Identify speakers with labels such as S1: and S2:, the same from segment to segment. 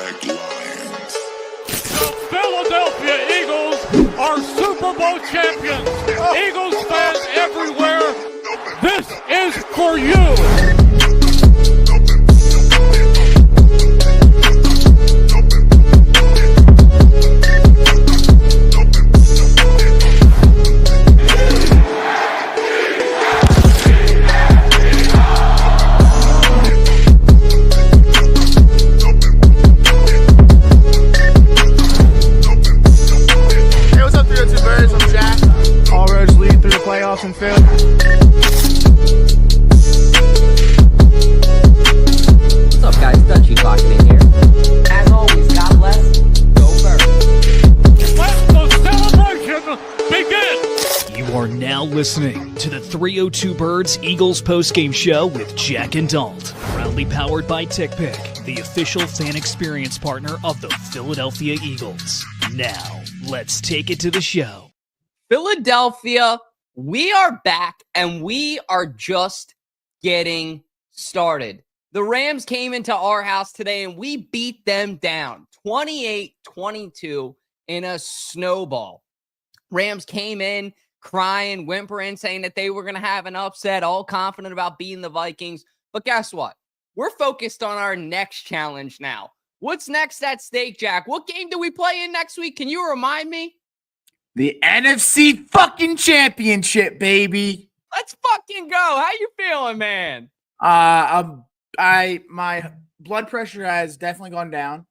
S1: Lions.
S2: The Philadelphia Eagles are Super Bowl champions. Eagles fans everywhere, this is for you.
S3: Playoffs and Phil.
S4: What's up, guys? Dutchy clocking in here. As always, God bless. Go first.
S2: Let the celebration begin.
S5: You are now listening to the 302 Birds Eagles postgame show with Jack and Dalton. Proudly powered by TickPick, the official fan experience partner of the Philadelphia Eagles. Now, let's take it to the show.
S4: Philadelphia, we are back, and we are just getting started. The Rams came into our house today, and we beat them down 28-22 in a snowball. Rams came in crying, whimpering, saying that they were going to have an upset, all confident about beating the Vikings. But guess what? We're focused on our next challenge now. What's next at stake, Jack? What game do we play in next week? Can you remind me?
S3: The NFC fucking Championship, baby.
S4: Let's fucking go. How you feeling, man?
S3: My blood pressure has definitely gone down.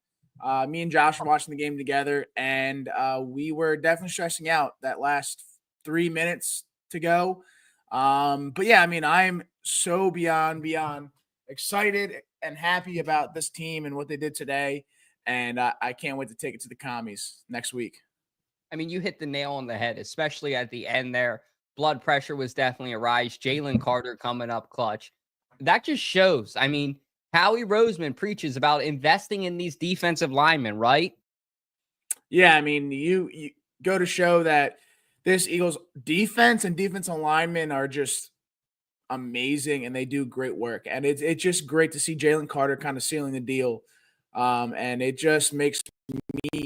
S3: Me and Josh were watching the game together, and we were definitely stressing out that last 3 minutes to go. But yeah, I mean, I'm so beyond excited and happy about this team and what they did today, and I can't wait to take it to the commies next week.
S4: I mean, you hit the nail on the head, especially at the end there. Blood pressure was definitely a rise. Jalen Carter coming up clutch. That just shows. I mean, Howie Roseman preaches about investing in these defensive linemen, right?
S3: Yeah, I mean, you go to show that this Eagles defense and defensive linemen are just amazing, and they do great work. And it's just great to see Jalen Carter kind of sealing the deal. And it just makes me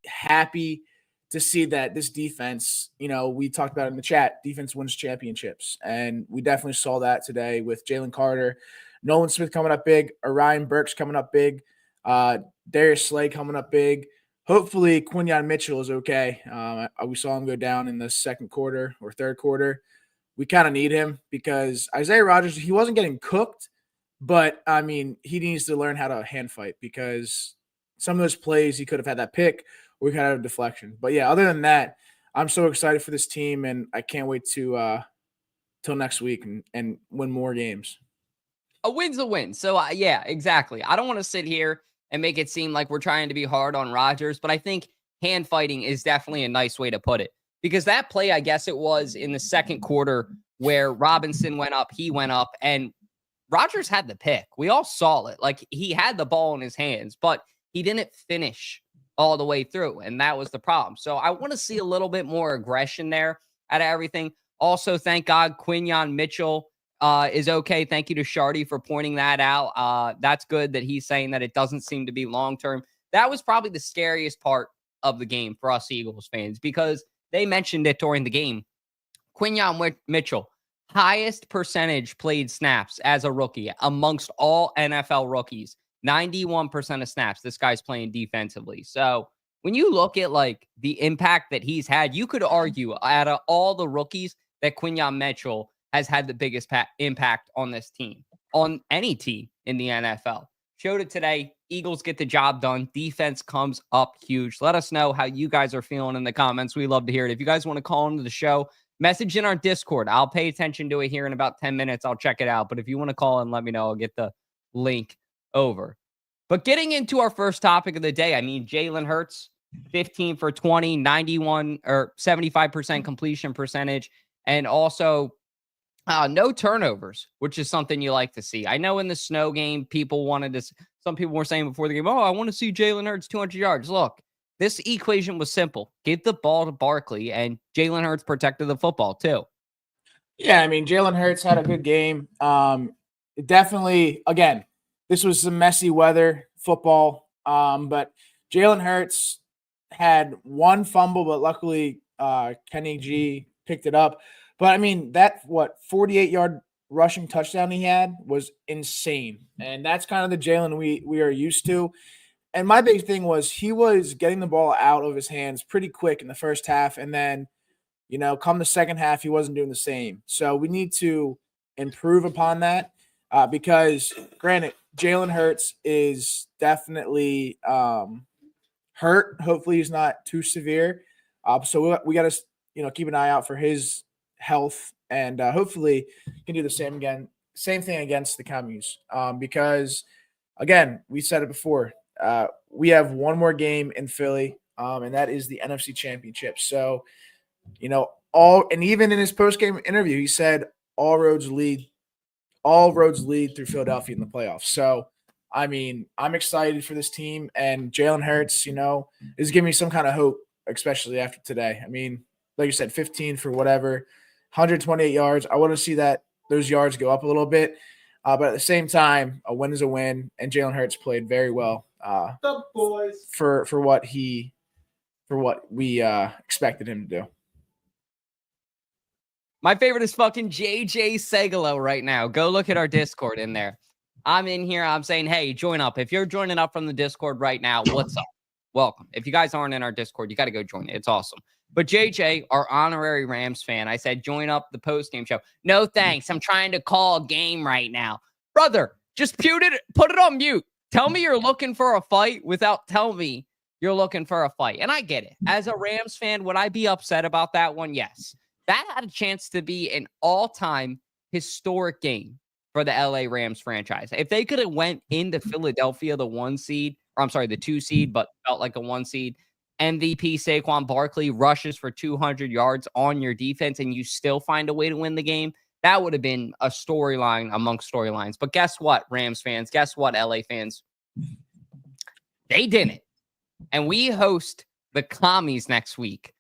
S3: happy to see that this defense, you know, we talked about it in the chat, defense wins championships. And we definitely saw that today with Jalen Carter, Nolan Smith coming up big, Orion Burks coming up big, Darius Slay coming up big. Hopefully Quinyon Mitchell is okay. We saw him go down in the second quarter or third quarter. We kind of need him because Isaiah Rodgers, he wasn't getting cooked, but, I mean, he needs to learn how to hand fight because some of those plays he could have had that pick, we kind of have a deflection. But yeah, other than that, I'm so excited for this team, and I can't wait to till next week and win more games.
S4: A win's a win. So yeah, exactly. I don't want to sit here and make it seem like we're trying to be hard on Rodgers, but I think hand fighting is definitely a nice way to put it. Because that play, I guess it was in the second quarter where Robinson went up, he went up, and Rodgers had the pick. We all saw it. Like, he had the ball in his hands, but he didn't finish all the way through, and that was the problem. So I want to see a little bit more aggression there out of everything. Also, thank God Quinyon Mitchell is okay. Thank you to Shardy for pointing that out. That's good that he's saying that it doesn't seem to be long-term. That was probably the scariest part of the game for us Eagles fans because they mentioned it during the game. Quinyon Mitchell, highest percentage played snaps as a rookie amongst all NFL rookies. 91% of snaps, this guy's playing defensively. So when you look at like the impact that he's had, you could argue out of all the rookies that Quinyon Mitchell has had the biggest impact on this team, on any team in the NFL. Showed it today. Eagles get the job done. Defense comes up huge. Let us know how you guys are feeling in the comments. We love to hear it. If you guys want to call into the show, message in our Discord. I'll pay attention to it here in about 10 minutes. I'll check it out. But if you want to call and let me know, I'll get the link over. But getting into our first topic of the day, I mean, Jalen Hurts, 15 for 20, 91 or 75% completion percentage, and also no turnovers, which is something you like to see. I know in the snow game, some people were saying before the game, I want to see Jalen Hurts 200 yards. Look, this equation was simple. Give the ball to Barkley, and Jalen Hurts protected the football too.
S3: Yeah, I mean, Jalen Hurts had a good game. Definitely, again, this was some messy weather football. But Jalen Hurts had one fumble, but luckily Kenny G picked it up. But I mean, that 48-yard rushing touchdown he had was insane. And that's kind of the Jalen we are used to. And my big thing was he was getting the ball out of his hands pretty quick in the first half. And then, come the second half, he wasn't doing the same. So we need to improve upon that because, granted, Jalen Hurts is definitely hurt. Hopefully he's not too severe. So we got to, keep an eye out for his health. And hopefully can do the same thing against the Commies because, again, we said it before. We have one more game in Philly, and that is the NFC Championship. So, and even in his post-game interview, he said all roads lead through Philadelphia in the playoffs. So, I mean, I'm excited for this team, and Jalen Hurts, is giving me some kind of hope, especially after today. I mean, like you said, 15 for whatever, 128 yards. I want to see those yards go up a little bit. But at the same time, a win is a win, and Jalen Hurts played very well
S1: The boys.
S3: for what we expected him to do.
S4: My favorite is fucking JJ Segalo right now. Go look at our Discord in there. I'm in here. I'm saying, hey, join up. If you're joining up from the Discord right now, what's up? Welcome. If you guys aren't in our Discord, you got to go join it. It's awesome. But JJ, our honorary Rams fan, I said, join up the post-game show. No, thanks. I'm trying to call a game right now. Brother, just put it on mute. Tell me you're looking for a fight without telling me you're looking for a fight. And I get it. As a Rams fan, would I be upset about that one? Yes. That had a chance to be an all-time historic game for the LA Rams franchise. If they could have went into Philadelphia, the 2 seed, but felt like a 1 seed, MVP Saquon Barkley rushes for 200 yards on your defense, and you still find a way to win the game, that would have been a storyline amongst storylines. But guess what, Rams fans? Guess what, LA fans? They didn't. And we host the Commies next week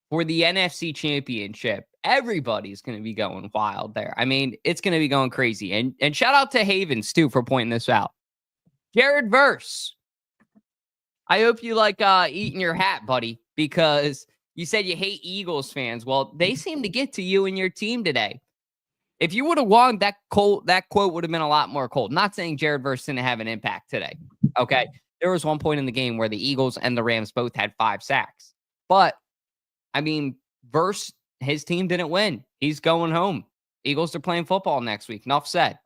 S4: for the NFC Championship. Everybody's going to be going wild there. I mean, it's going to be going crazy. And shout out to Havens, too, for pointing this out. Jared Verse. I hope you like eating your hat, buddy, because you said you hate Eagles fans. Well, they seem to get to you and your team today. If you would have won, that quote would have been a lot more cold. Not saying Jared Verse didn't have an impact today. Okay. There was one point in the game where the Eagles and the Rams both had 5 sacks. But, I mean, Verse, his team didn't win. He's going home. Eagles are playing football next week. Enough said.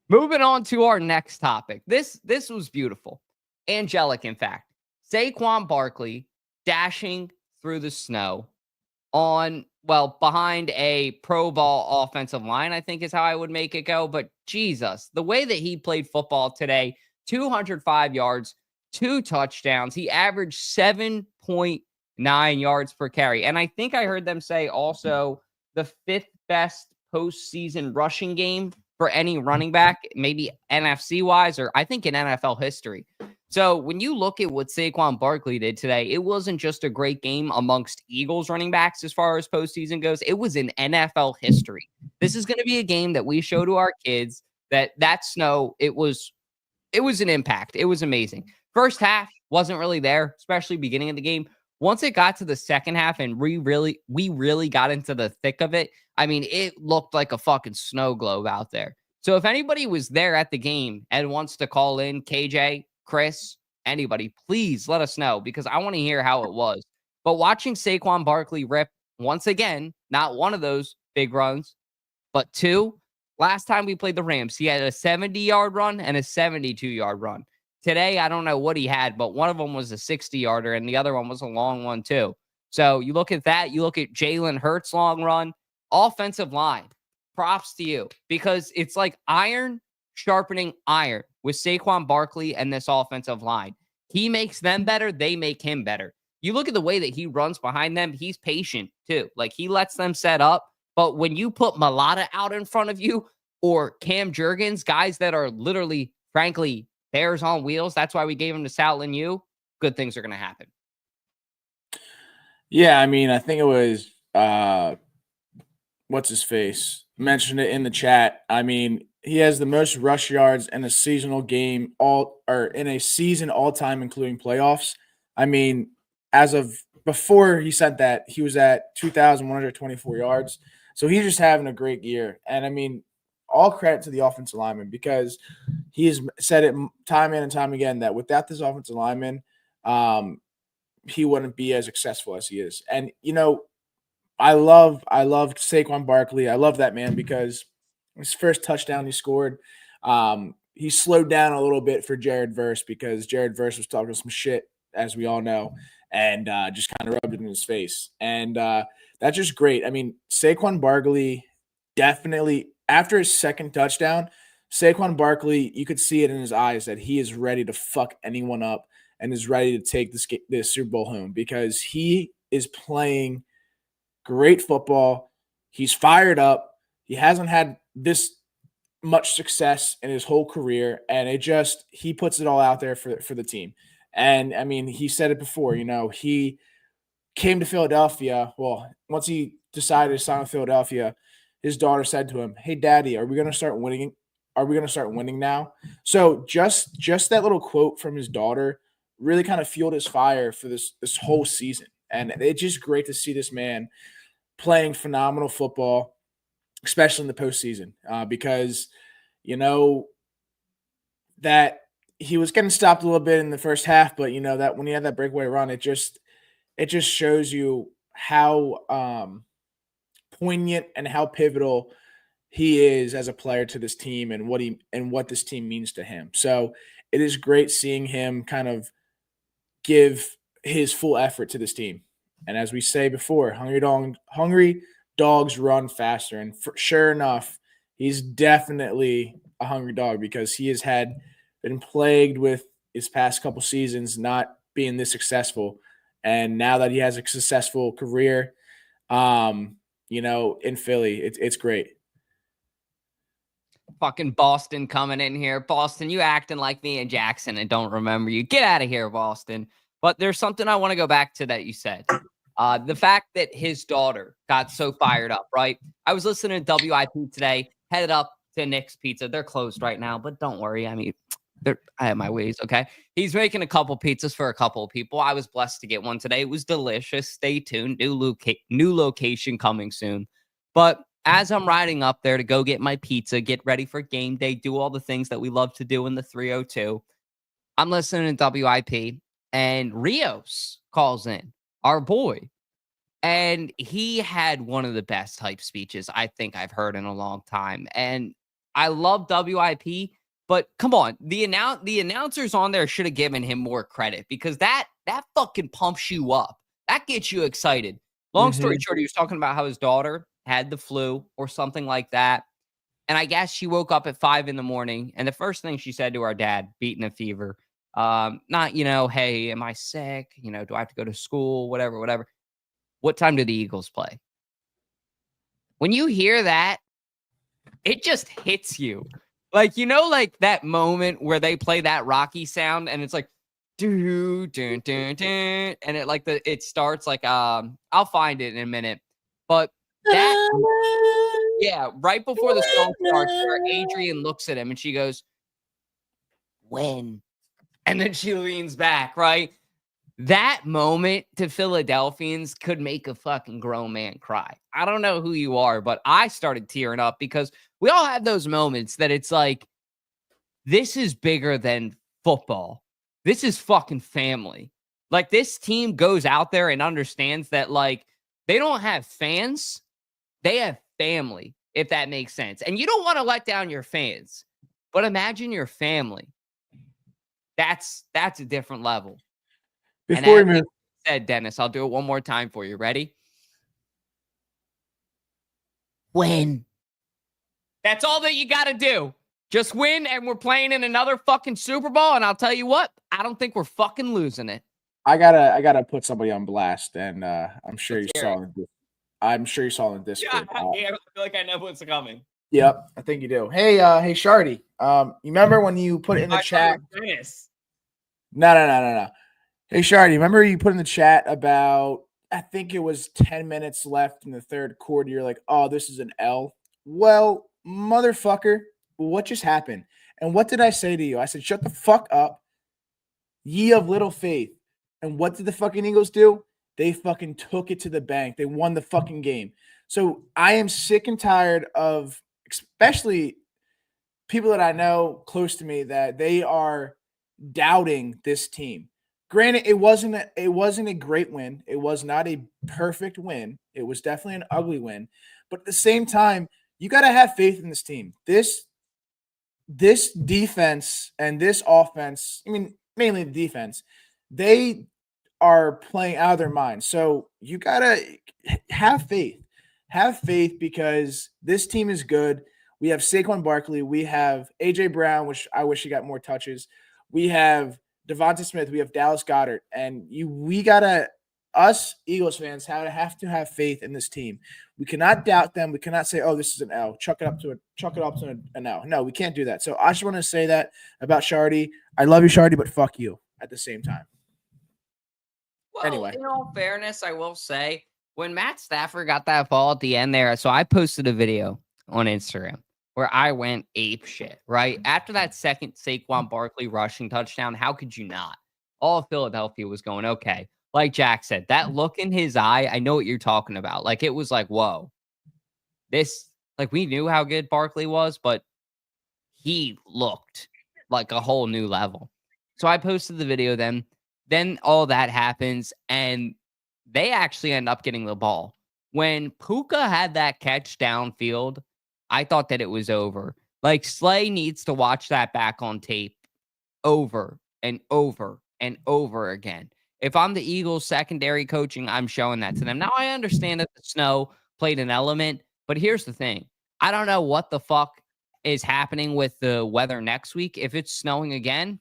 S4: Moving on to our next topic. This was beautiful. Angelic, in fact. Saquon Barkley dashing through the snow behind a pro ball offensive line, I think is how I would make it go. But Jesus, the way that he played football today, 205 yards, 2 touchdowns. He averaged 7.9 yards per carry. And I think I heard them say also the 5th best postseason rushing game for any running back, maybe NFC wise, or I think in NFL history. So when you look at what Saquon Barkley did today, it wasn't just a great game amongst Eagles running backs as far as postseason goes. It was in NFL history. This is going to be a game that we show to our kids that snow, it was an impact. It was amazing. First half wasn't really there, especially beginning of the game. Once it got to the second half and we really got into the thick of it, I mean, it looked like a fucking snow globe out there. So if anybody was there at the game and wants to call in, KJ, Chris, anybody, please let us know because I want to hear how it was. But watching Saquon Barkley rip once again, not one of those big runs, but 2. Last time we played the Rams, he had a 70-yard run and a 72-yard run. Today, I don't know what he had, but one of them was a 60-yarder and the other one was a long one too. So you look at that, you look at Jalen Hurts' long run, offensive line, props to you because it's like iron sharpening iron with Saquon Barkley and this offensive line. He makes them better. They make him better. You look at the way that he runs behind them. He's patient too. Like he lets them set up. But when you put Malata out in front of you or Cam Jurgens, guys that are literally, frankly, bears on wheels, that's why we gave him to Sal and you, good things are going to happen.
S3: Yeah, I mean, I think it was what's his face mentioned it in the chat. I mean, he has the most rush yards in a seasonal game in a season all time, including playoffs. I mean, as of before he said that, he was at 2,124 yards. So he's just having a great year. And I mean, all credit to the offensive lineman because he has said it time in and time again that without this offensive lineman, he wouldn't be as successful as he is. And I love Saquon Barkley. I love that man because his first touchdown he scored, he slowed down a little bit for Jared Verse because Jared Verse was talking some shit, as we all know, and just kind of rubbed it in his face. And that's just great. I mean, Saquon Barkley definitely, after his second touchdown, Saquon Barkley, you could see it in his eyes that he is ready to fuck anyone up and is ready to take this Super Bowl home because he is playing great football. He's fired up. He hasn't had this much success in his whole career, and he puts it all out there for the team. And I mean, he said it before, he came to Philadelphia. Well, once he decided to sign with Philadelphia, his daughter said to him, "Hey, Daddy, are we going to start winning? Are we going to start winning now?" So just that little quote from his daughter really kind of fueled his fire for this whole season. And it's just great to see this man playing phenomenal football, especially in the postseason, because that he was getting stopped a little bit in the first half, but that when he had that breakaway run, it just shows you how poignant and how pivotal he is as a player to this team and what this team means to him. So it is great seeing him kind of give his full effort to this team. And as we say before, hungry dogs run faster. And sure enough, he's definitely a hungry dog because he has been plagued with his past couple seasons not being this successful. And now that he has a successful career, in Philly, it's great.
S4: Fucking Boston coming in here. Boston, you acting like me and Jackson and don't remember you. Get out of here, Boston. But there's something I want to go back to that you said. The fact that his daughter got so fired up, right? I was listening to WIP today, headed up to Nick's Pizza. They're closed right now, but don't worry. I mean, I have my ways, okay? He's making a couple pizzas for a couple of people. I was blessed to get one today. It was delicious. Stay tuned. New location coming soon. But as I'm riding up there to go get my pizza, get ready for game day, do all the things that we love to do in the 302, I'm listening to WIP, and Rios calls in, our boy. And he had one of the best hype speeches I think I've heard in a long time. And I love WIP, but come on, the announcers on there should have given him more credit because that fucking pumps you up. That gets you excited. Long story short, he was talking about how his daughter had the flu or something like that. And I guess she woke up at 5 a.m. and the first thing she said to our dad, beating a fever, not, hey, am I sick? Do I have to go to school? Whatever. What time do the Eagles play? When you hear that, it just hits you. Like, like that moment where they play that Rocky sound and it's like, doo, dun, dun, dun, and it starts like, I'll find it in a minute. But that, yeah, right before the song starts, where Adrian looks at him and she goes, "When?" And then she leans back, right? That moment to Philadelphians could make a fucking grown man cry. I don't know who you are, but I started tearing up because we all have those moments that it's like, this is bigger than football. This is fucking family. Like, this team goes out there and understands that, like, they don't have fans. They have family, if that makes sense. And you don't want to let down your fans, but imagine your family. That's a different level.
S3: Before we
S4: said, Dennis, I'll do it one more time for you. Ready? Win. That's all that you got to do. Just win, and we're playing in another fucking Super Bowl. And I'll tell you what, I don't think we're fucking losing it.
S3: I gotta put somebody on blast, and I'm sure you saw it. I'm sure you saw it in Discord.
S4: Yeah, I feel like I know what's coming.
S3: Yep, I think you do. Hey, Shardy. You remember when you put it in the chat? No. Hey, Shardy, remember you put in the chat about, I think it was 10 minutes left in the third quarter. You're like, oh, this is an L. Well, motherfucker, what just happened? And what did I say to you? I said, shut the fuck up, ye of little faith. And what did the fucking Eagles do? They fucking took it to the bank. They won the fucking game. So I am sick and tired of, especially people that I know close to me, that they are doubting this team. Granted, it wasn't a great win. It was not a perfect win. It was definitely an ugly win. But at the same time, you got to have faith in this team. This defense and this offense, I mean, mainly the defense, they are playing out of their minds. So you got to have faith. Have faith because this team is good. We have Saquon Barkley. We have A.J. Brown, which I wish he got more touches. We have Devonta Smith. We have Dallas Goedert. And us Eagles fans have to have faith in this team. We cannot doubt them. We cannot say, oh, this is an L. Chuck it up to an L. No, we can't do that. So I just want to say that about Shardy. I love you, Shardy, but fuck you at the same time.
S4: Well,
S3: anyway,
S4: in all fairness, I will say when Matt Stafford got that ball at the end there, so I posted a video on Instagram where I went ape shit, right? After that second Saquon Barkley rushing touchdown, how could you not? All of Philadelphia was going, okay. Like Jack said, that look in his eye, I know what you're talking about. Like, it was like, whoa. We knew how good Barkley was, but he looked like a whole new level. So I posted the video then. Then all that happens, and they actually end up getting the ball. When Puka had that catch downfield, I thought that it was over. Like, Slay needs to watch that back on tape over and over and over again. If I'm the Eagles secondary coaching, I'm showing that to them. Now, I understand that the snow played an element, but here's the thing. I don't know what the fuck is happening with the weather next week. If it's snowing again,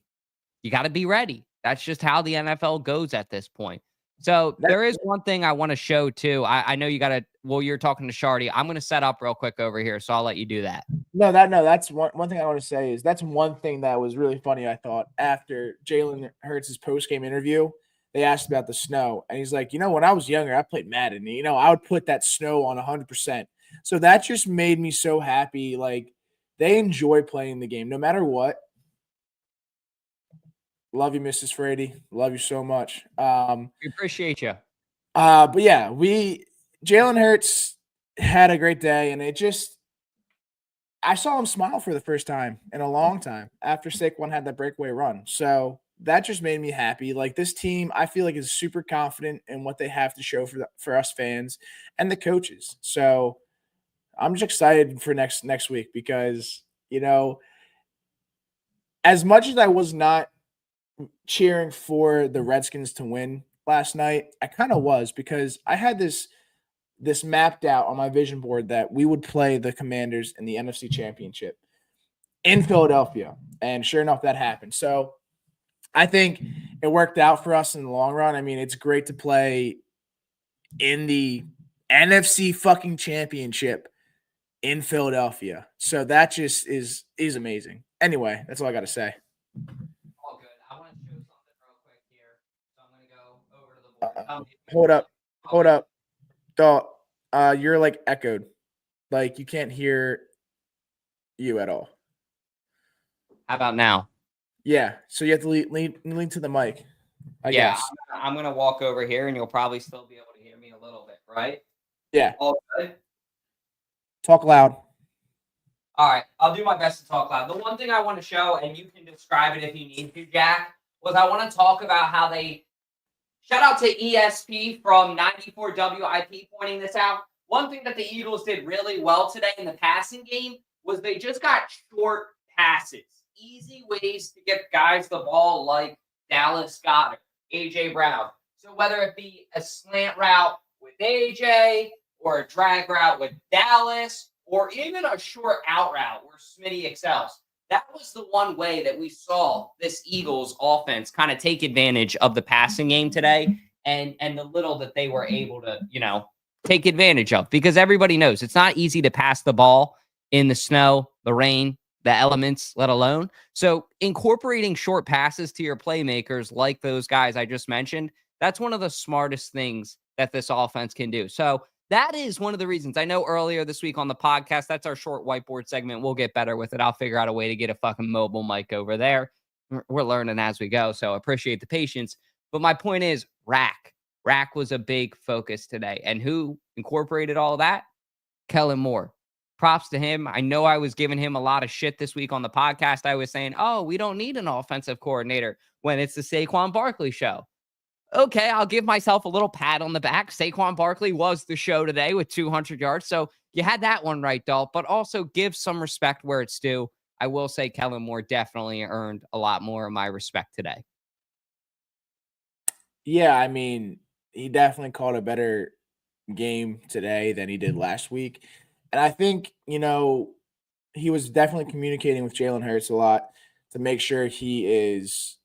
S4: you got to be ready. That's just how the NFL goes at this point. So there is one thing I want to show too. I know you got to, you're talking to Shardy. I'm going to set up real quick over here, so I'll let you do that.
S3: That's one thing I want to say is that's one thing that was really funny, I thought, after Jalen Hurts' post-game interview. They asked about the snow, and he's like, when I was younger, I played Madden. I would put that snow on 100%. So that just made me so happy. Like, they enjoy playing the game no matter what. Love you, Mrs. Frady. Love you so much.
S4: We appreciate you.
S3: But yeah, Jalen Hurts had a great day, and I saw him smile for the first time in a long time after Saquon had that breakaway run. So that just made me happy. Like, this team, I feel like, is super confident in what they have to show for us fans and the coaches. So I'm just excited for next week because, as much as I was not cheering for the Redskins to win last night, I kind of was, because I had this mapped out on my vision board that we would play the Commanders in the NFC Championship in Philadelphia. And sure enough, that happened. So I think it worked out for us in the long run. I mean, it's great to play in the NFC fucking Championship in Philadelphia. So that just is amazing. Anyway, that's all I got to say.
S4: All good. I want to show something real quick here. So I'm going to go over to the board.
S3: Hold up. You're like echoed. Like, you can't hear you at all.
S4: How about now?
S3: Yeah. So you have to lean to the mic. I guess.
S4: I'm going to walk over here and you'll probably still be able to hear me a little bit, right?
S3: Yeah.
S4: All good.
S3: Talk loud.
S4: All right. I'll do my best to talk loud. The one thing I want to show, and you can describe it if you need to, Jack, was I want to talk about how they shout out to ESP from 94 WIP pointing this out. One thing that the Eagles did really well today in the passing game was they just got short passes. Easy ways to get guys the ball like Dallas Goedert, A.J. Brown. So whether it be a slant route with A.J. or a drag route with Dallas or even a short out route where Smitty excels, that was the one way that we saw this Eagles offense kind of take advantage of the passing game today and the little that they were able to, take advantage of, because everybody knows it's not easy to pass the ball in the snow, the rain, the elements, let alone. So incorporating short passes to your playmakers like those guys I just mentioned, that's one of the smartest things that this offense can do. So that is one of the reasons. I know earlier this week on the podcast, that's our short whiteboard segment. We'll get better with it. I'll figure out a way to get a fucking mobile mic over there. We're learning as we go, so appreciate the patience. But my point is, Rack was a big focus today. And who incorporated all of that? Kellen Moore. Props to him. I know I was giving him a lot of shit this week on the podcast. I was saying, oh, we don't need an offensive coordinator when it's the Saquon Barkley show. Okay, I'll give myself a little pat on the back. Saquon Barkley was the show today with 200 yards. So you had that one right, Dalt, but also give some respect where it's due. I will say Kellen Moore definitely earned a lot more of my respect today.
S3: Yeah, I mean, he definitely called a better game today than he did last week. And I think, he was definitely communicating with Jalen Hurts a lot to make sure he is,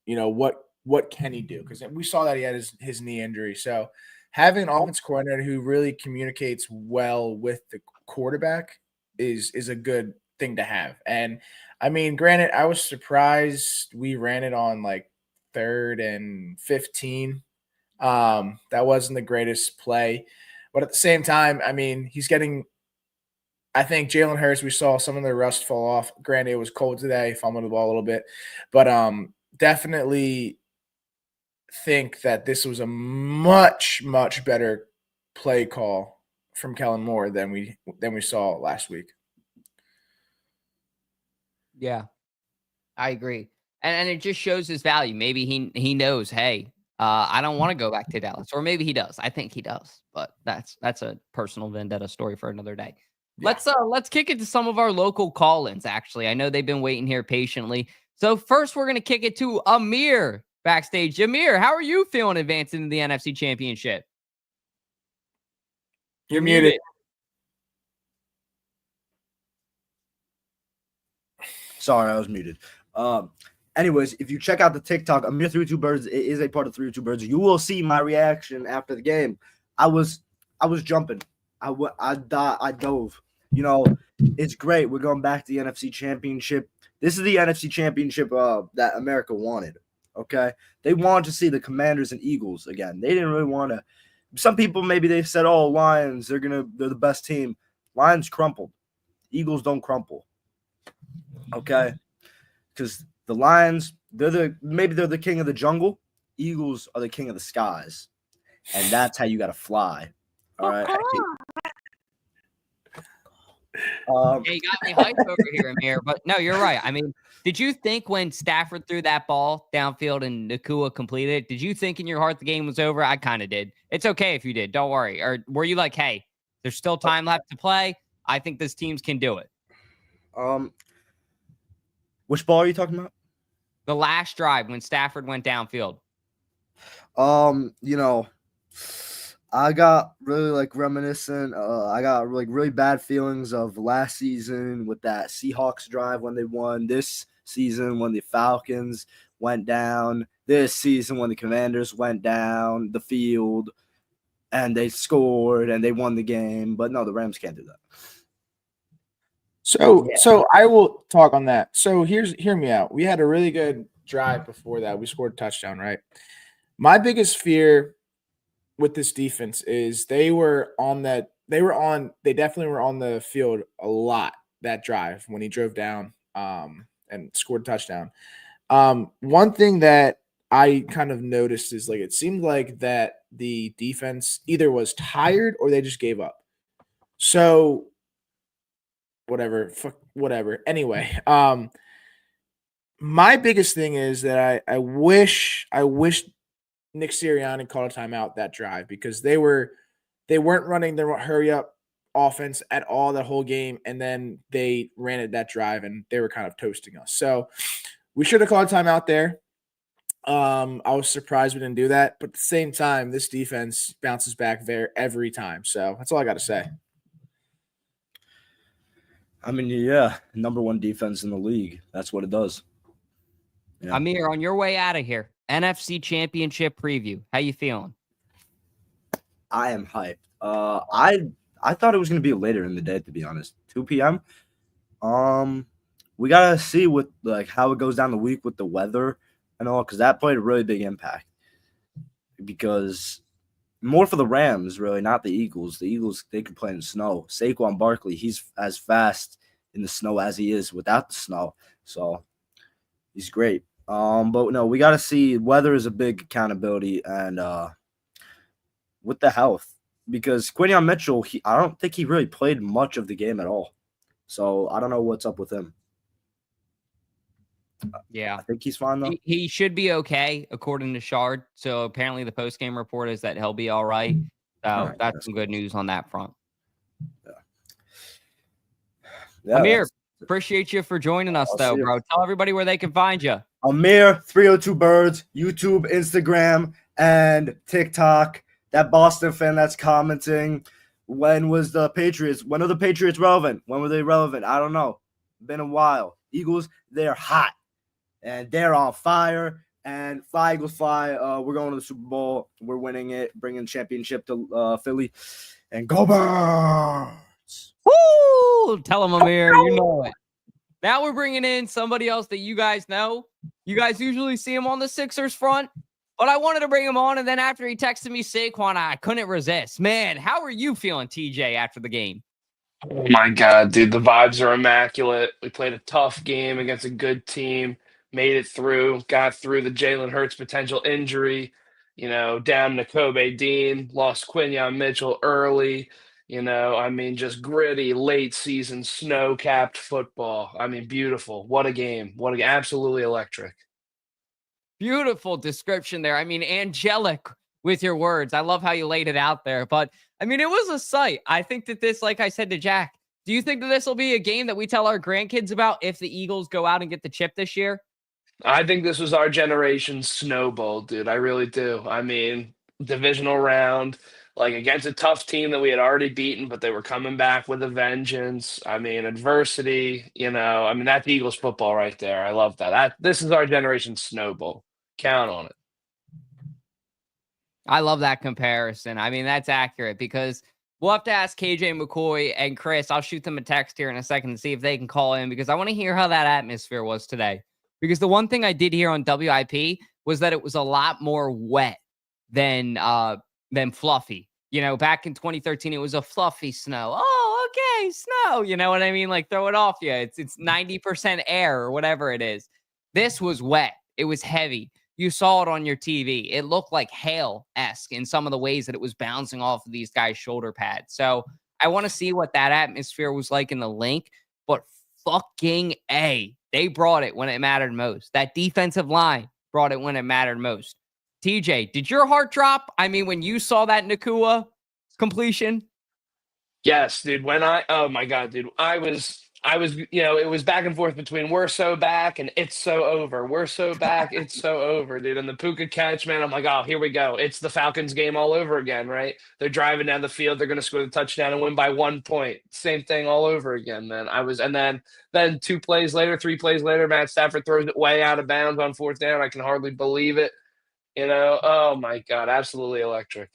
S3: what can he do? Because we saw that he had his knee injury. So having an offense coordinator who really communicates well with the quarterback is a good thing to have. And I mean, granted, I was surprised we ran it on like 3rd and 15. That wasn't the greatest play. But at the same time, I mean, I think Jalen Hurts, we saw some of the rust fall off. Granted, it was cold today, fumbled the ball a little bit. But definitely think that this was a much, much better play call from Kellen Moore than we saw last week.
S4: Yeah, I agree. And it just shows his value. Maybe he knows, hey, I don't want to go back to Dallas. Or maybe he does. I think he does. But that's a personal vendetta story for another day. Yeah. Let's kick it to some of our local call-ins, actually. I know they've been waiting here patiently. So first, we're going to kick it to Amir backstage. Amir, how are you feeling advancing to the NFC Championship?
S3: You're muted.
S1: Sorry, I was muted. Anyways, if you check out the TikTok, Amir 302 Birds is a part of 302 Birds. You will see my reaction after the game. I was jumping. I dove. It's great. We're going back to the NFC Championship. This is the NFC Championship that America wanted. Okay, they wanted to see the Commanders and Eagles again. They didn't really want to. Some people maybe they said, "Oh, Lions, they're the best team." Lions crumpled. Eagles don't crumple. Okay, because the Lions, they're the king of the jungle. Eagles are the king of the skies, and that's how you got to fly. All right.
S4: You got me hyped over here, Amir. But no, you're right. I mean, did you think when Stafford threw that ball downfield and Nakua completed it, did you think in your heart the game was over? I kind of did. It's okay if you did. Don't worry. Or were you like, hey, there's still time left to play. I think this teams can do it.
S1: Which ball are you talking about?
S4: The last drive when Stafford went downfield.
S1: I got really reminiscent. I got really bad feelings of last season with that Seahawks drive when they won. This season when the Falcons went down. This season when the Commanders went down the field and they scored and they won the game. But no, the Rams can't do that.
S3: So I will talk on that. So hear me out. We had a really good drive before that. We scored a touchdown, right? My biggest fear with this defense is they definitely were on the field a lot that drive when he drove down and scored a touchdown. One thing that I kind of noticed is it seemed like that the defense either was tired or they just gave up. So whatever. Anyway, my biggest thing is that I wish Nick Sirianni called a timeout that drive because they weren't running their hurry up offense at all that whole game, and then they ran it that drive and they were kind of toasting us. So we should have called a timeout there. I was surprised we didn't do that, but at the same time, this defense bounces back there every time. So that's all I got to say.
S1: I mean, yeah, number one defense in the league. That's what it does.
S4: Yeah. Amir, on your way out of here, NFC Championship preview. How you feeling?
S1: I am hyped. I thought it was going to be later in the day, to be honest. 2 p.m. We got to see what how it goes down the week with the weather and all, because that played a really big impact. Because, more for the Rams, really, not the Eagles. The Eagles, they can play in the snow. Saquon Barkley, he's as fast in the snow as he is without the snow. So he's great. But no, we got to see weather is a big accountability and with the health, because Quinyon Mitchell, I don't think he really played much of the game at all. So I don't know what's up with him.
S4: Yeah.
S1: I think he's fine, though.
S4: He should be okay, according to Shard. So apparently the post-game report is that he'll be all right. So that's some good news on that front.
S1: Yeah,
S4: Amir, appreciate you for joining us, though, bro. Tell everybody where they can find you.
S1: Amir, 302 Birds, YouTube, Instagram, and TikTok. That Boston fan that's commenting, when are the Patriots relevant? When were they relevant? I don't know. Been a while. Eagles, they're hot. And they're on fire. And fly, Eagles, fly. We're going to the Super Bowl. We're winning it, bringing the championship to Philly. And go Birds!
S4: Woo! Tell them, Amir. You know it. Now we're bringing in somebody else that you guys know. You guys usually see him on the Sixers front. But I wanted to bring him on, and then after he texted me Saquon, I couldn't resist. Man, how are you feeling, TJ, after the game?
S6: Oh my God, dude, the vibes are immaculate. We played a tough game against a good team, made it through, got through the Jalen Hurts potential injury, down to Kobe Dean, lost Quinyon Mitchell early, just gritty late season snow-capped football. Beautiful. What a game. Absolutely electric.
S4: Beautiful description there. Angelic with your words. I love how you laid it out there. But, it was a sight. I think that this, like I said to Jack, do you think that this will be a game that we tell our grandkids about if the Eagles go out and get the chip this year?
S6: I think this was our generation's snowball, dude. I really do. Divisional round, against a tough team that we had already beaten, but they were coming back with a vengeance. Adversity, that's Eagles football right there. I love that. This is our generation's snowball. Count on it.
S4: I love that comparison. That's accurate because we'll have to ask KJ McCoy and Chris. I'll shoot them a text here in a second to see if they can call in because I want to hear how that atmosphere was today. Because the one thing I did hear on WIP was that it was a lot more wet than fluffy. Back in 2013, it was a fluffy snow. Oh, okay, snow. You know what I mean? Throw it off you. It's 90% air or whatever it is. This was wet. It was heavy. You saw it on your TV. It looked like hail-esque in some of the ways that it was bouncing off of these guys' shoulder pads. So I want to see what that atmosphere was like in the link. But fucking A, they brought it when it mattered most. That defensive line brought it when it mattered most. TJ, did your heart drop? When you saw that Nakua completion?
S6: Yes, dude. Oh my God, dude. I was, it was back and forth between we're so back and it's so over. We're so back, it's so over, dude. And the Puka catch, man, I'm like, oh, here we go. It's the Falcons game all over again, right? They're driving down the field. They're going to score the touchdown and win by 1 point. Same thing all over again, man. And then 3 plays later, Matt Stafford throws it way out of bounds on 4th down. I can hardly believe it. Oh my God, absolutely electric.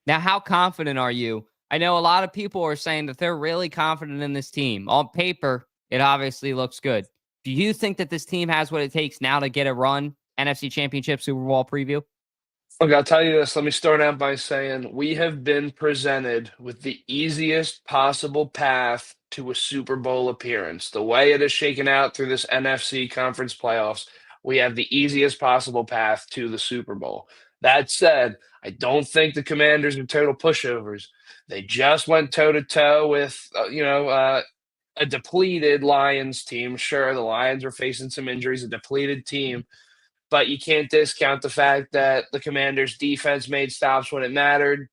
S4: Now, how confident are you? I know a lot of people are saying that they're really confident in this team. On paper, it obviously looks good. Do you think that this team has what it takes now to get a run? NFC Championship, Super Bowl preview?
S6: Look, I'll tell you this. Let me start out by saying we have been presented with the easiest possible path to a Super Bowl appearance. The way it is shaken out through this NFC conference playoffs, we have the easiest possible path to the Super Bowl. That said, I don't think the Commanders are total pushovers. They just went toe-to-toe with, a depleted Lions team. Sure, the Lions are facing some injuries, a depleted team. But you can't discount the fact that the Commanders' defense made stops when it mattered,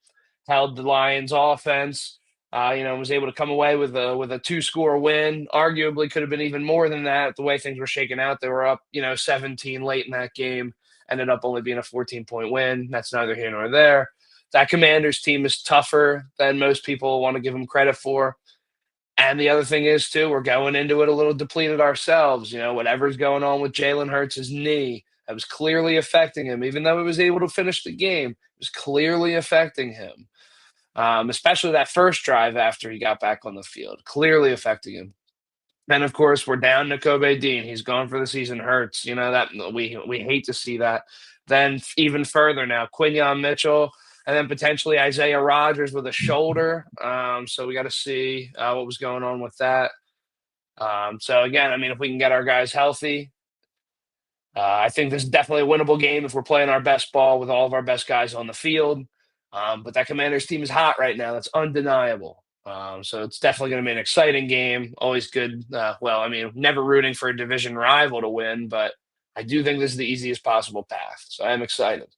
S6: held the Lions' offense, was able to come away with a 2-score win. Arguably could have been even more than that. The way things were shaken out, they were up, 17 late in that game, ended up only being a 14-point win. That's neither here nor there. That Commanders team is tougher than most people want to give them credit for. And the other thing is, too, we're going into it a little depleted ourselves. Whatever's going on with Jalen Hurts' knee, that was clearly affecting him. Even though he was able to finish the game, it was clearly affecting him. Especially that first drive after he got back on the field, clearly affecting him. Then, of course, we're down to Kobe Dean. He's gone for the season. Hurts. That we hate to see that. Then even further now, Quinyon Mitchell, and then potentially Isaiah Rodgers with a shoulder. So we got to see what was going on with that. So again, I mean, if we can get our guys healthy, I think this is definitely a winnable game if we're playing our best ball with all of our best guys on the field. But that Commanders team is hot right now. That's undeniable. So it's definitely going to be an exciting game. Always good. Well, I mean, never rooting for a division rival to win, but I do think this is the easiest possible path. So I am excited.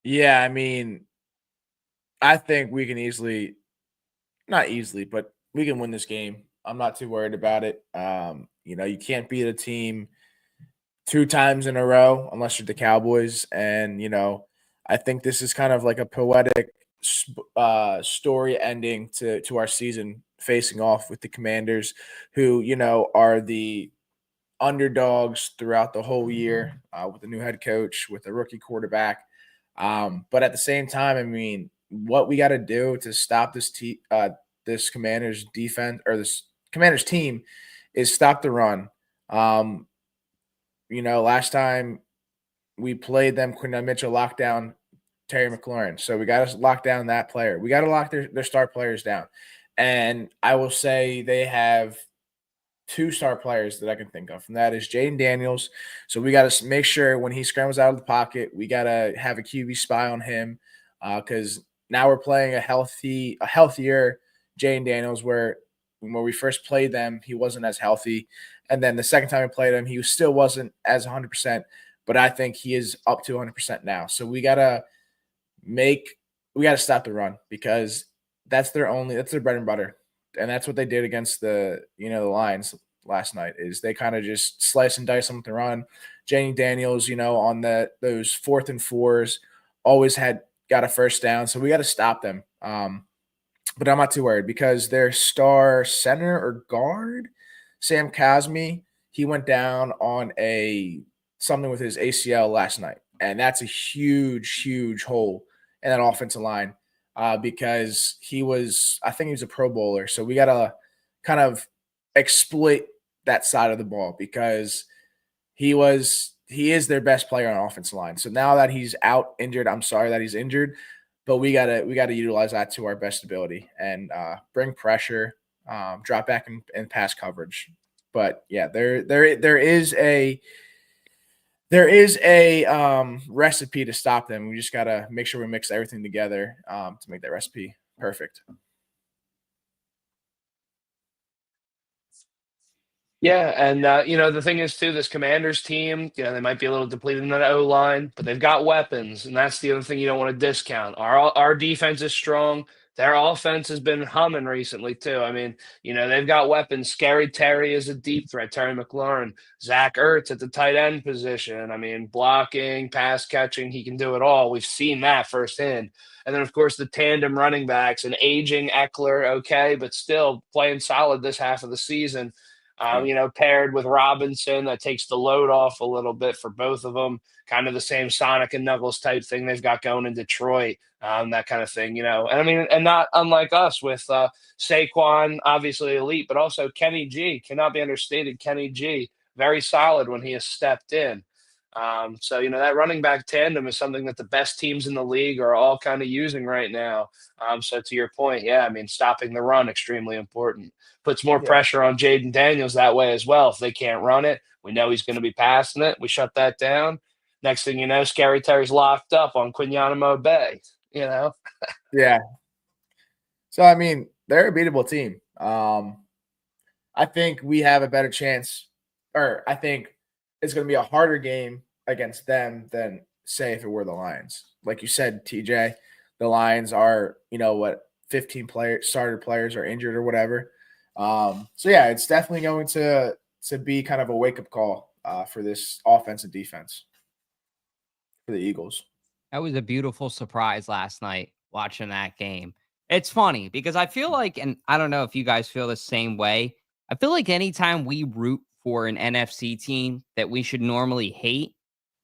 S3: Yeah, I mean, I think we can not easily, but we can win this game. I'm not too worried about it. You can't beat a team 2 times in a row unless you're the Cowboys. And, I think this is kind of like a poetic story ending to our season, facing off with the Commanders, who, are the underdogs throughout the whole year with a new head coach, with a rookie quarterback. But at the same time, I mean, what we got to do to stop this Commanders defense, or this Commanders team, is stop the run. Last time we played them, Quinton Mitchell locked down Terry McLaurin. So we got to lock down that player. We got to lock their star players down. And I will say they have 2 star players that I can think of, and that is Jaden Daniels. So we got to make sure when he scrambles out of the pocket, we got to have a QB spy on him, because now we're playing a healthier Jaden Daniels, where when we first played them, he wasn't as healthy. And then the second time we played him, he still wasn't as 100%, but I think he is up to 100% now. So we got to stop the run, because that's their bread and butter. And that's what they did against the Lions last night, is they kind of just slice and dice them with the run. Jaden Daniels, on those 4th and 4s, always got a first down. So we got to stop them. But I'm not too worried, because their star center or guard, Sam Cosmi, he went down on something with his ACL last night. And that's a huge, huge hole in that offensive line, because I think he was a Pro Bowler. So we got to kind of exploit that side of the ball, because he is their best player on offensive line. So now that he's out injured, I'm sorry that he's injured, but we gotta utilize that to our best ability and bring pressure, drop back and pass coverage. But yeah, there is a recipe to stop them. We just gotta make sure we mix everything together to make that recipe perfect.
S6: Yeah, and the thing is too, this Commanders team, they might be a little depleted in that O-line, but they've got weapons, and that's the other thing you don't want to discount. Our defense is strong. Their offense has been humming recently too. I mean, they've got weapons. Scary Terry is a deep threat. Terry McLaurin, Zach Ertz at the tight end position. I mean, blocking, pass catching, he can do it all. We've seen that firsthand. And then, of course, the tandem running backs, and aging Eckler, okay, but still playing solid this half of the season. Paired with Robinson, that takes the load off a little bit for both of them. Kind of the same Sonic and Knuckles type thing they've got going in Detroit, that kind of thing, And I mean, and not unlike us with Saquon, obviously elite, but also Kenny G. Cannot be understated. Kenny G, very solid when he has stepped in. So that running back tandem is something that the best teams in the league are all kind of using right now. So to your point, yeah, I mean, stopping the run, extremely important. Puts more pressure on Jaden Daniels that way as well. If they can't run it, we know he's going to be passing it. We shut that down. Next thing you know, Scary Terry's locked up on Quinyanamo Bay,
S3: Yeah. So, I mean, they're a beatable team. I think we have a better chance, or I think it's going to be a harder game against them than, say, if it were the Lions. Like you said, TJ, the Lions are, 15 starter players are injured or whatever. So yeah, it's definitely going to be kind of a wake-up call for this offense and defense for the Eagles.
S4: That was a beautiful surprise last night watching that game. It's funny because I feel like, and I don't know if you guys feel the same way, I feel like anytime we root for an NFC team that we should normally hate,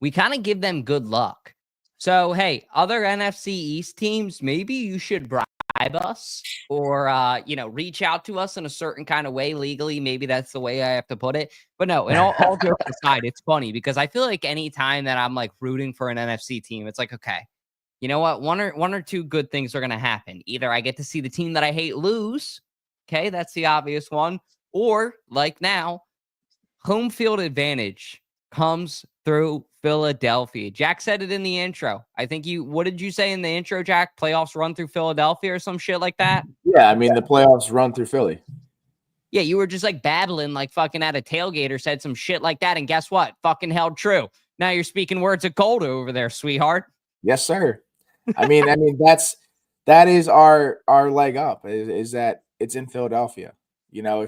S4: we kind of give them good luck. So, hey, other NFC East teams, maybe you should brag bribe us or, reach out to us in a certain kind of way legally. Maybe that's the way I have to put it. But no, and all jokes aside, it's funny because I feel like any time that I'm like rooting for an NFC team, it's like, okay, you know what? One or two good things are going to happen. Either I get to see the team that I hate lose. Okay, that's the obvious one. Or like now, home field advantage comes through Philadelphia. Jack said it in the intro. I think what did you say in the intro, Jack? Playoffs run through Philadelphia or some shit like that?
S7: Yeah, I mean, the playoffs run through Philly.
S4: Yeah, you were just like babbling like fucking at a tailgate or said some shit like that. And guess what? Fucking held true. Now you're speaking words of gold over there, sweetheart.
S7: Yes, sir. I mean, that is our leg up is that it's in Philadelphia. You know,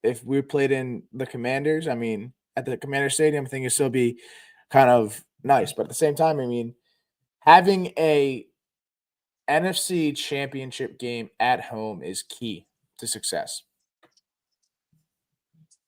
S7: if we played in the Commanders, I mean, at the Commander Stadium, I think it'd still be kind of nice. But at the same time, I mean, having a NFC Championship game at home is key to success.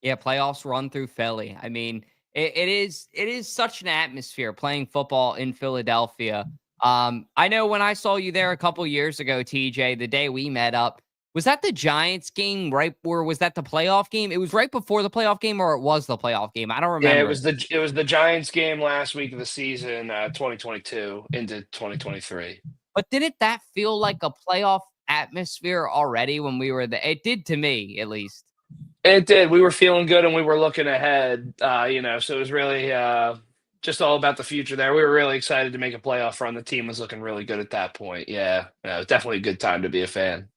S4: Yeah, playoffs run through Philly. I mean, it is such an atmosphere playing football in Philadelphia. I know when I saw you there a couple years ago, TJ, the day we met up, was that the Giants game right or was that the playoff game? It was right before the playoff game or it was the playoff game. I don't remember.
S6: Yeah, it was the Giants game last week of the season, 2022 into 2023.
S4: But didn't that feel like a playoff atmosphere already when we were there? It did to me, at least.
S6: It did. We were feeling good and we were looking ahead, so it was really just all about the future there. We were really excited to make a playoff run. The team was looking really good at that point. Yeah, it was definitely a good time to be a fan.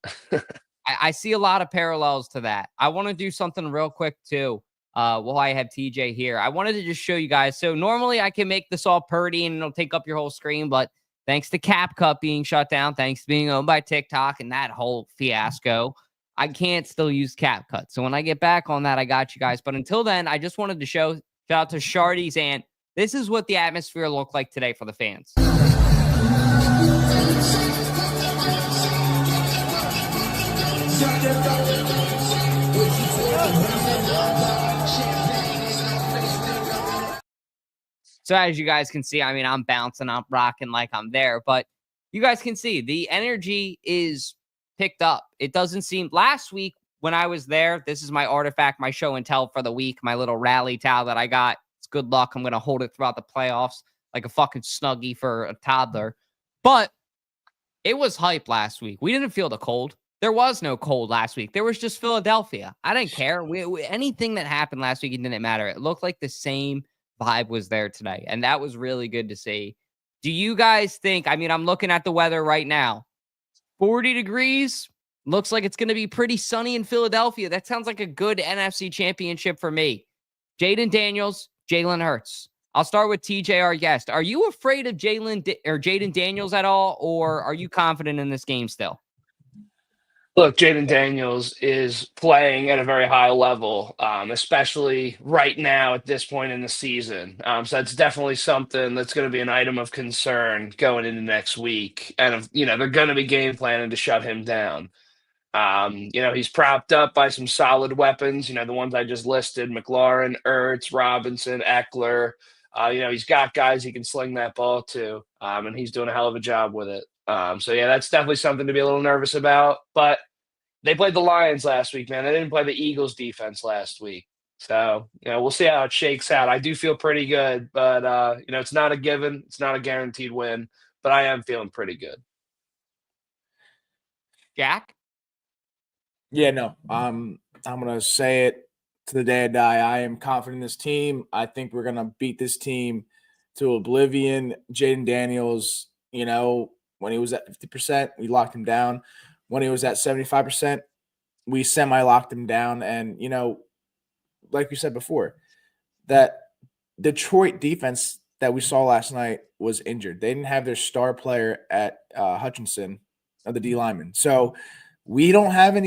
S4: I see a lot of parallels to that. I want to do something real quick, too, while I have TJ here. I wanted to just show you guys. So normally I can make this all purdy and it'll take up your whole screen, but thanks to CapCut being shut down, thanks to being owned by TikTok and that whole fiasco, I can't still use CapCut. So when I get back on that, I got you guys. But until then, I just wanted to shout out to Shardy's aunt. This is what the atmosphere looked like today for the fans. So as you guys can see, I mean, I'm bouncing, I'm rocking like I'm there, but you guys can see the energy is picked up. It doesn't seem last week when I was there, this is my artifact, my show and tell for the week, my little rally towel that I got. It's good luck. I'm going to hold it throughout the playoffs like a fucking Snuggie for a toddler. But it was hype last week. We didn't feel the cold. There was no cold last week. There was just Philadelphia. I didn't care. Anything that happened last week, it didn't matter. It looked like the same vibe was there today. And that was really good to see. Do you guys think, I mean, I'm looking at the weather right now, 40 degrees, looks like it's going to be pretty sunny in Philadelphia. That sounds like a good NFC championship for me. Jaden Daniels, Jalen Hurts. I'll start with TJ, our guest. Are you afraid of Jaden Daniels at all, or are you confident in this game still?
S6: Look, Jaden Daniels is playing at a very high level, especially right now at this point in the season. So that's definitely something that's going to be an item of concern going into next week. And, they're going to be game planning to shut him down. He's propped up by some solid weapons, the ones I just listed, McLaurin, Ertz, Robinson, Eckler. He's got guys he can sling that ball to, and he's doing a hell of a job with it. That's definitely something to be a little nervous about. But they played the Lions last week, man. They didn't play the Eagles defense last week. So, we'll see how it shakes out. I do feel pretty good, but, it's not a given. It's not a guaranteed win, but I am feeling pretty good.
S4: Jack?
S7: Yeah, no, I'm going to say it to the day I die. I am confident in this team. I think we're going to beat this team to oblivion. Jaden Daniels, when he was at 50%, we locked him down. When he was at 75%, we semi-locked him down. And, like we said before, that Detroit defense that we saw last night was injured. They didn't have their star player at Hutchinson of the D lineman. So we don't have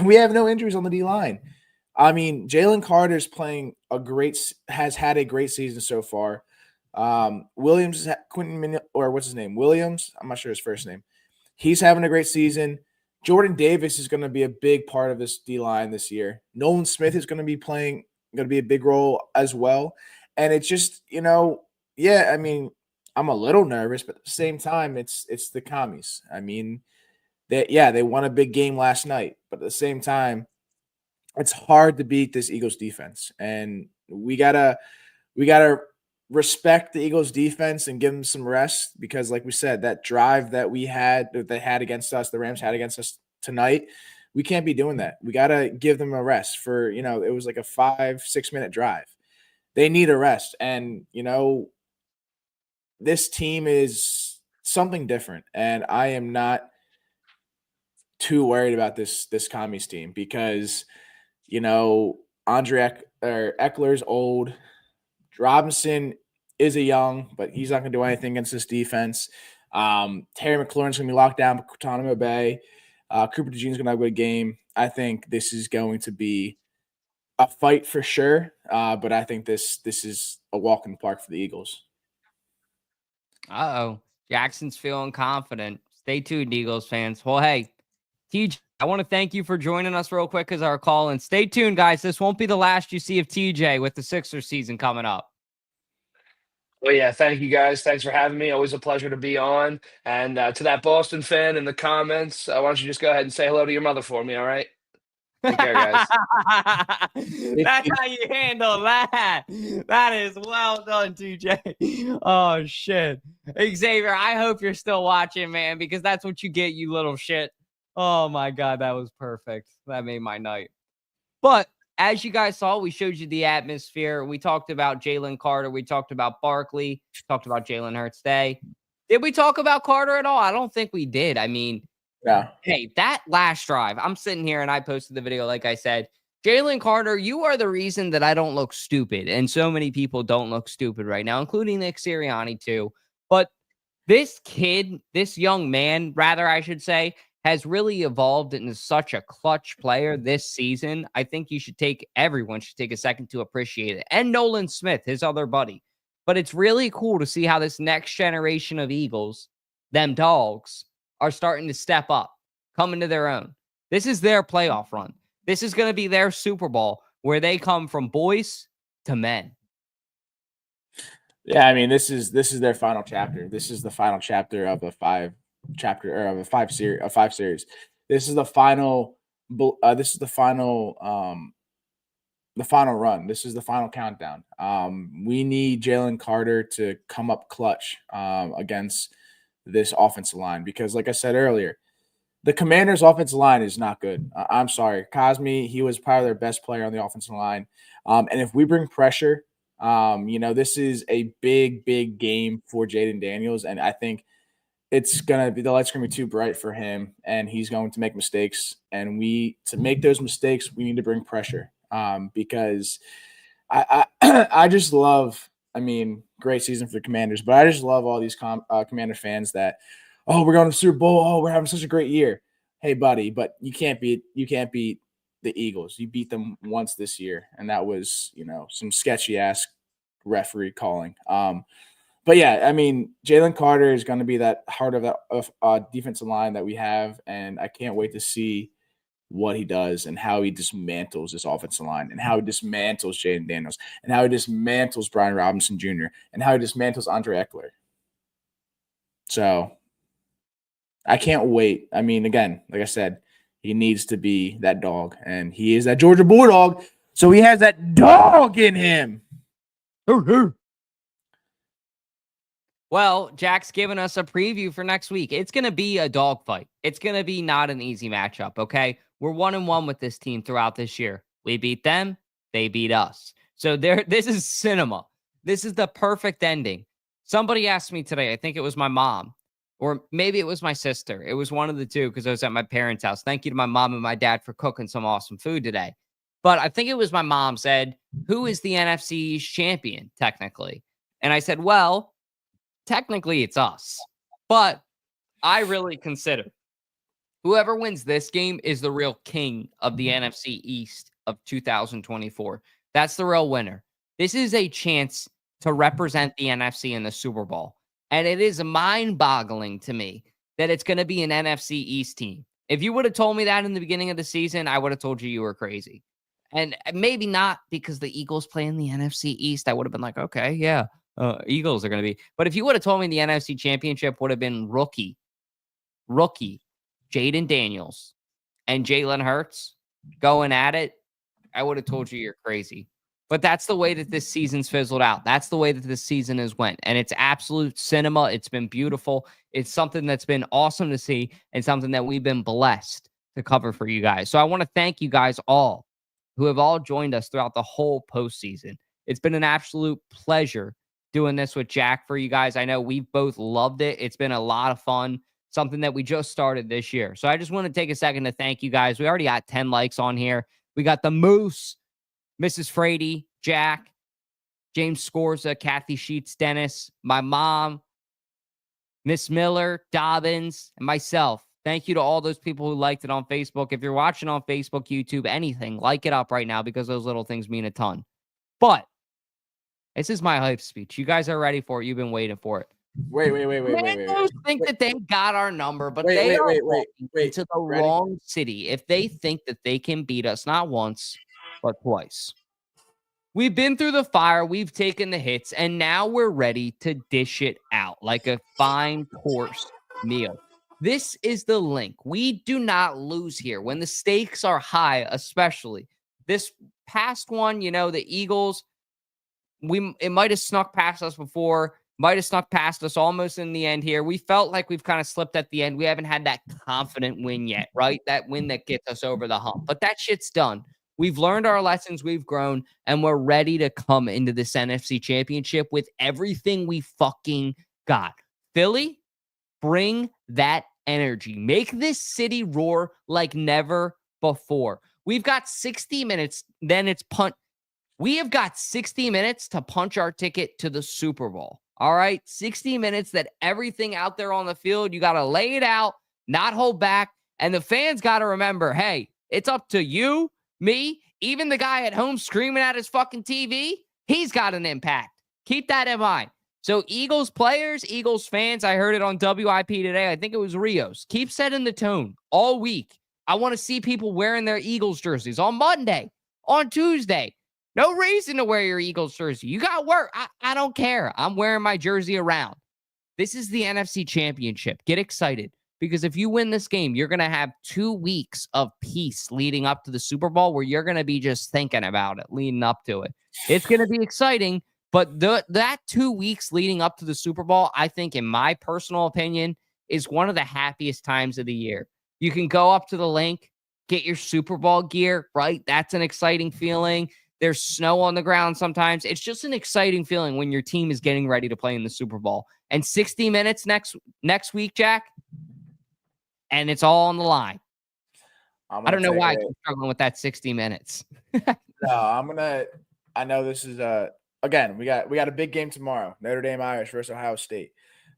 S7: we have no injuries on the D line. I mean, Jalen Carter's has had a great season so far. Williams, what's his name? Williams. I'm not sure his first name. He's having a great season. Jordan Davis is going to be a big part of this D line this year. Nolan Smith is going to be a big role as well. And it's just, I mean, I'm a little nervous, but at the same time, it's the commies. I mean, They won a big game last night, but at the same time, it's hard to beat this Eagles defense, and we gotta respect the Eagles defense and give them some rest because, like we said, that drive that they had against us, the Rams had against us tonight, we can't be doing that. We gotta give them a rest for it was like a 5-6 minute drive. They need a rest, and this team is something different, and I am not too worried about this Commies team because Eckler's old. Robinson is a young, but he's not going to do anything against this defense. Terry McLaurin's going to be locked down by Guantanamo Bay. Cooper DeJean's going to have a good game. I think this is going to be a fight for sure, but I think this is a walk in the park for the Eagles.
S4: Uh-oh. Jackson's feeling confident. Stay tuned, Eagles fans. Well, hey, TJ, I want to thank you for joining us real quick as our call. And stay tuned, guys. This won't be the last you see of TJ with the Sixers season coming up.
S6: Well, yeah, thank you guys. Thanks for having me. Always a pleasure to be on. And to that Boston fan in the comments, why don't you just go ahead and say hello to your mother for me, all right? Take care, guys.
S4: That's how you handle that. That is well done, TJ. Oh, shit. Xavier, I hope you're still watching, man, because that's what you get, you little shit. Oh, my God, that was perfect. That made my night. But as you guys saw, we showed you the atmosphere. We talked about Jalen Carter. We talked about Barkley. Talked about Jalen Hurts Day. Did we talk about Carter at all? I don't think we did. I mean,
S7: yeah.
S4: Hey, that last drive, I'm sitting here and I posted the video, like I said, Jalen Carter, you are the reason that I don't look stupid. And so many people don't look stupid right now, including Nick Sirianni too. But this kid, this young man, rather, I should say, has really evolved into such a clutch player this season. I think everyone should take a second to appreciate it. And Nolan Smith, his other buddy. But it's really cool to see how this next generation of Eagles, them dogs, are starting to step up, come into their own. This is their playoff run. This is going to be their Super Bowl where they come from boys to men.
S7: Yeah, I mean, this is their final chapter. This is the final chapter of a five series. This is the final run. This is the final countdown. We need Jalen Carter to come up clutch against this offensive line because, like I said earlier, the Commanders' offensive line is not good. I'm sorry. Cosme, he was probably their best player on the offensive line. And if we bring pressure, this is a big, big game for Jaden Daniels. And I think the light's going to be too bright for him, and he's going to make mistakes. And to make those mistakes, we need to bring pressure because I just love, great season for the Commanders, but I just love all these Commander fans that, oh, we're going to the Super Bowl. Oh, we're having such a great year. Hey, buddy, but you can't beat the Eagles. You beat them once this year, and that was, some sketchy ass referee calling. But yeah, Jalen Carter is going to be that heart of that defensive line that we have, and I can't wait to see what he does and how he dismantles this offensive line and how he dismantles Jaden Daniels and how he dismantles Brian Robinson Jr. and how he dismantles Andre Eckler. So I can't wait. Again, like I said, he needs to be that dog, and he is that Georgia Bulldog, so he has that dog in him.
S4: Well, Jack's giving us a preview for next week. It's going to be a dogfight. It's going to be not an easy matchup, okay? We're 1-1 with this team throughout this year. We beat them. They beat us. So this is cinema. This is the perfect ending. Somebody asked me today, I think it was my mom, or maybe it was my sister. It was one of the two because I was at my parents' house. Thank you to my mom and my dad for cooking some awesome food today. But I think it was my mom said, who is the NFC East champion, technically? And I said, well, technically it's us. But I really consider whoever wins this game is the real king of the NFC East of 2024. That's the real winner. This is a chance to represent the NFC in the Super Bowl. And it is mind-boggling to me that it's going to be an NFC East team. If you would have told me that in the beginning of the season, I would have told you were crazy. And maybe not because the Eagles play in the NFC East. I would have been like, okay, yeah, Eagles are going to be. But if you would have told me the NFC Championship would have been rookie Jaden Daniels and Jalen Hurts going at it, I would have told you you're crazy. But that's the way that this season's fizzled out. That's the way that this season has went. And it's absolute cinema. It's been beautiful. It's something that's been awesome to see and something that we've been blessed to cover for you guys. So I want to thank you guys all who have all joined us throughout the whole postseason. It's been an absolute pleasure doing this with Jack for you guys. I know we've both loved it. It's been a lot of fun, something that we just started this year. So I just want to take a second to thank you guys. We already got 10 likes on here. We got the Moose, Mrs. Frady, Jack, James Scorza, Kathy Sheets, Dennis, my mom, Miss Miller, Dobbins, and myself. Thank you to all those people who liked it on Facebook. If you're watching on Facebook, YouTube, anything, like it up right now because those little things mean a ton. But this is my hype speech. You guys are ready for it. You've been waiting for it.
S7: Wait.
S4: Think that they got our number, but
S7: Wait,
S4: they
S7: wait,
S4: are
S7: wait, wait.
S4: to the
S7: Ready?
S4: wrong city if they think that they can beat us not once, but twice. We've been through the fire, we've taken the hits, and now we're ready to dish it out like a fine course meal. This is the link. We do not lose here when the stakes are high, especially. This past one, the Eagles, it might have snuck past us before, might have snuck past us almost in the end here. We felt like we've kind of slipped at the end. We haven't had that confident win yet, right? That win that gets us over the hump. But that shit's done. We've learned our lessons, we've grown, and we're ready to come into this NFC Championship with everything we fucking got. Philly, bring that energy. Make this city roar like never before. We've got 60 minutes, then it's punt. We have got 60 minutes to punch our ticket to the Super Bowl. All right? 60 minutes that everything out there on the field, you got to lay it out, not hold back, and the fans got to remember, hey, it's up to you, me, even the guy at home screaming at his fucking TV, he's got an impact. Keep that in mind. So Eagles players, Eagles fans, I heard it on WIP today. I think it was Rios. Keep setting the tone all week. I want to see people wearing their Eagles jerseys on Monday, on Tuesday. No reason to wear your Eagles jersey. You got work. I don't care. I'm wearing my jersey around. This is the NFC Championship. Get excited. Because if you win this game, you're going to have 2 weeks of peace leading up to the Super Bowl where you're going to be just thinking about it, leading up to it. It's going to be exciting, but that 2 weeks leading up to the Super Bowl, I think, in my personal opinion, is one of the happiest times of the year. You can go up to the link, get your Super Bowl gear, right? That's an exciting feeling. There's snow on the ground sometimes. It's just an exciting feeling when your team is getting ready to play in the Super Bowl. And 60 minutes next week, Jack, and it's all on the line. I don't know why I keep struggling with that 60 minutes.
S7: No, I know this is again, we got a big game tomorrow, Notre Dame Irish versus Ohio State.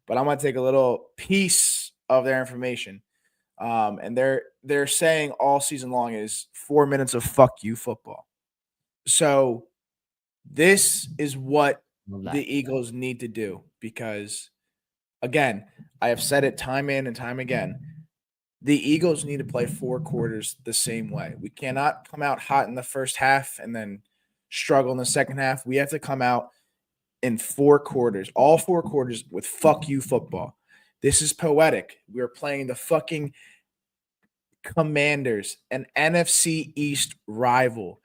S7: But I'm gonna take a little piece of their information. And they're saying all season long is 4 minutes of fuck you football. So this is what the Eagles need to do because, again, I have said it time in and time again. The Eagles need to play 4 quarters the same way. We cannot come out hot in the first half and then struggle in the second half. We have to come out in 4 quarters, all 4 quarters with fuck you football. This is poetic. We're playing the fucking Commanders, an NFC East rival.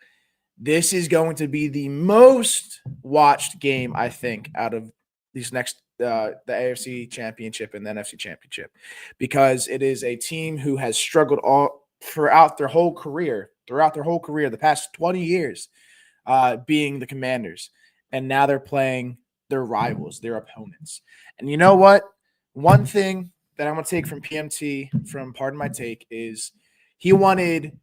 S7: This is going to be the most watched game, I think, out of these next the AFC Championship and the NFC Championship, because it is a team who has struggled all throughout their whole career, the past 20 years, being the Commanders. And now they're playing their rivals, their opponents. And you know what? One thing that I'm going to take from PMT, from Pardon My Take, is he wanted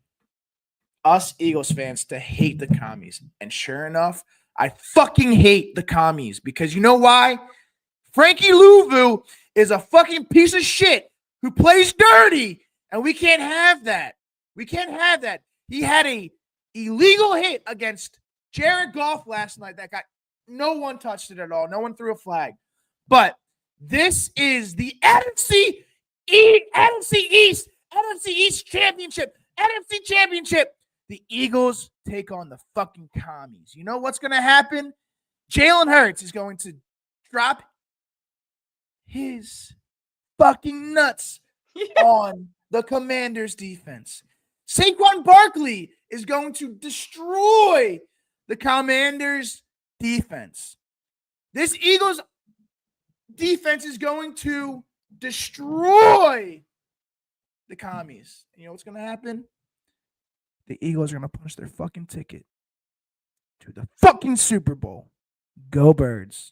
S7: us Eagles fans to hate the commies. And sure enough, I fucking hate the commies, because you know why? Frankie Louvu is a fucking piece of shit who plays dirty, and we can't have that. We can't have that. He had a illegal hit against Jared Goff last night that got no one touched it at all. No one threw a flag. But this is the NFC East Championship. NFC Championship. The Eagles take on the fucking commies. You know what's going to happen? Jalen Hurts is going to drop his fucking nuts on the Commanders defense. Saquon Barkley is going to destroy the Commanders defense. This Eagles defense is going to destroy the commies. You know what's going to happen? The Eagles are going to punch their fucking ticket to the fucking Super Bowl. Go Birds.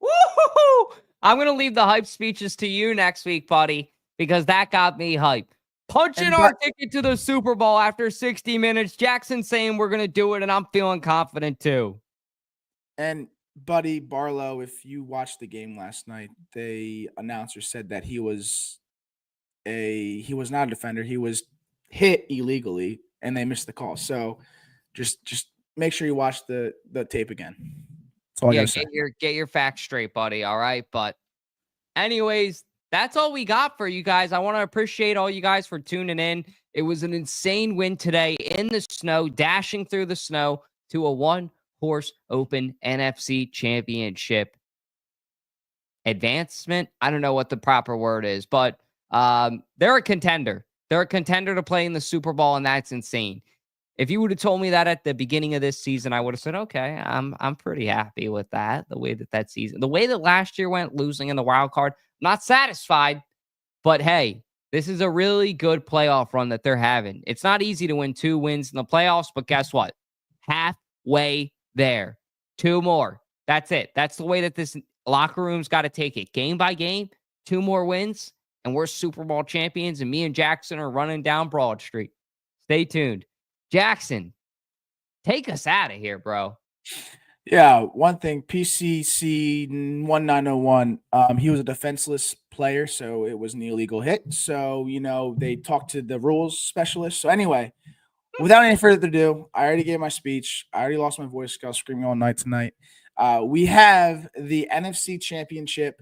S4: Woo-hoo-hoo! I'm going to leave the hype speeches to you next week, buddy, because that got me hyped. Punching our ticket to the Super Bowl after 60 minutes. Jackson saying we're going to do it, and I'm feeling confident too.
S7: And buddy Barlow, if you watched the game last night, the announcer said that he was not a defender. He was hit illegally, and they missed the call. So just make sure you watch the tape again. That's all I gotta say.
S4: Get your facts straight, buddy. All right. But anyways, that's all we got for you guys. I want to appreciate all you guys for tuning in. It was an insane win today in the snow, dashing through the snow to a one-horse open NFC Championship advancement. I don't know what the proper word is, but they're a contender. They're a contender to play in the Super Bowl, and that's insane. If you would have told me that at the beginning of this season, I would have said, okay, I'm pretty happy with that. The way that season, the way that last year went, losing in the wild card, not satisfied, but hey, this is a really good playoff run that they're having. It's not easy to win 2 wins in the playoffs, but guess what? Halfway there. 2 more. That's it. That's the way that this locker room's got to take it. Game by game, 2 more wins, and we're Super Bowl champions, and me and Jackson are running down Broad Street. Stay tuned. Jackson, take us out of here, bro.
S7: Yeah, one thing, PCC 1901, he was a defenseless player, so it was an illegal hit. So, they talked to the rules specialist. So anyway, without any further ado, I already gave my speech. I already lost my voice. I was screaming all night tonight. We have the NFC Championship.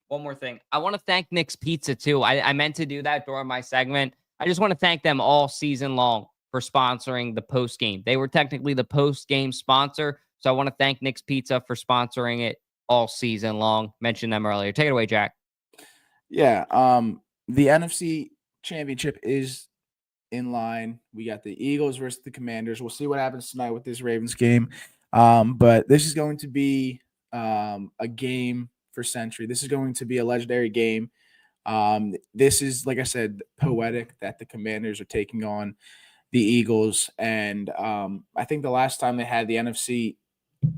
S4: One more thing. I want to thank Nick's Pizza, too. I meant to do that during my segment. I just want to thank them all season long for sponsoring the postgame. They were technically the postgame sponsor. So I want to thank Nick's Pizza for sponsoring it all season long. Mentioned them earlier. Take it away, Jack.
S7: Yeah. The NFC Championship is in line. We got the Eagles versus the Commanders. We'll see what happens tonight with this Ravens game. But this is going to be a game for century. This is going to be a legendary game. This is, like I said, poetic that the Commanders are taking on the Eagles. And I think the last time they had the NFC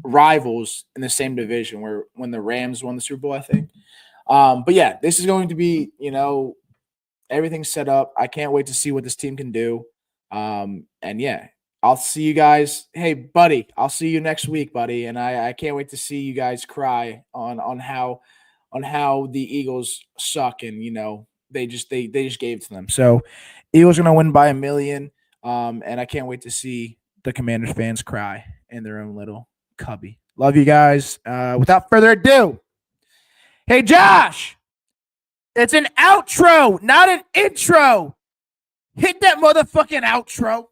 S7: rivals in the same division when the Rams won the Super Bowl, I think. But yeah, this is going to be, everything's set up. I can't wait to see what this team can do. And yeah, I'll see you guys. Hey, buddy, I'll see you next week, buddy. And I can't wait to see you guys cry on how the Eagles suck and they just gave it to them. So Eagles are gonna win by 1 million. And I can't wait to see the Commanders fans cry in their own little cubby. Love you guys. Without further ado, hey Josh, it's an outro, not an intro. Hit that motherfucking outro.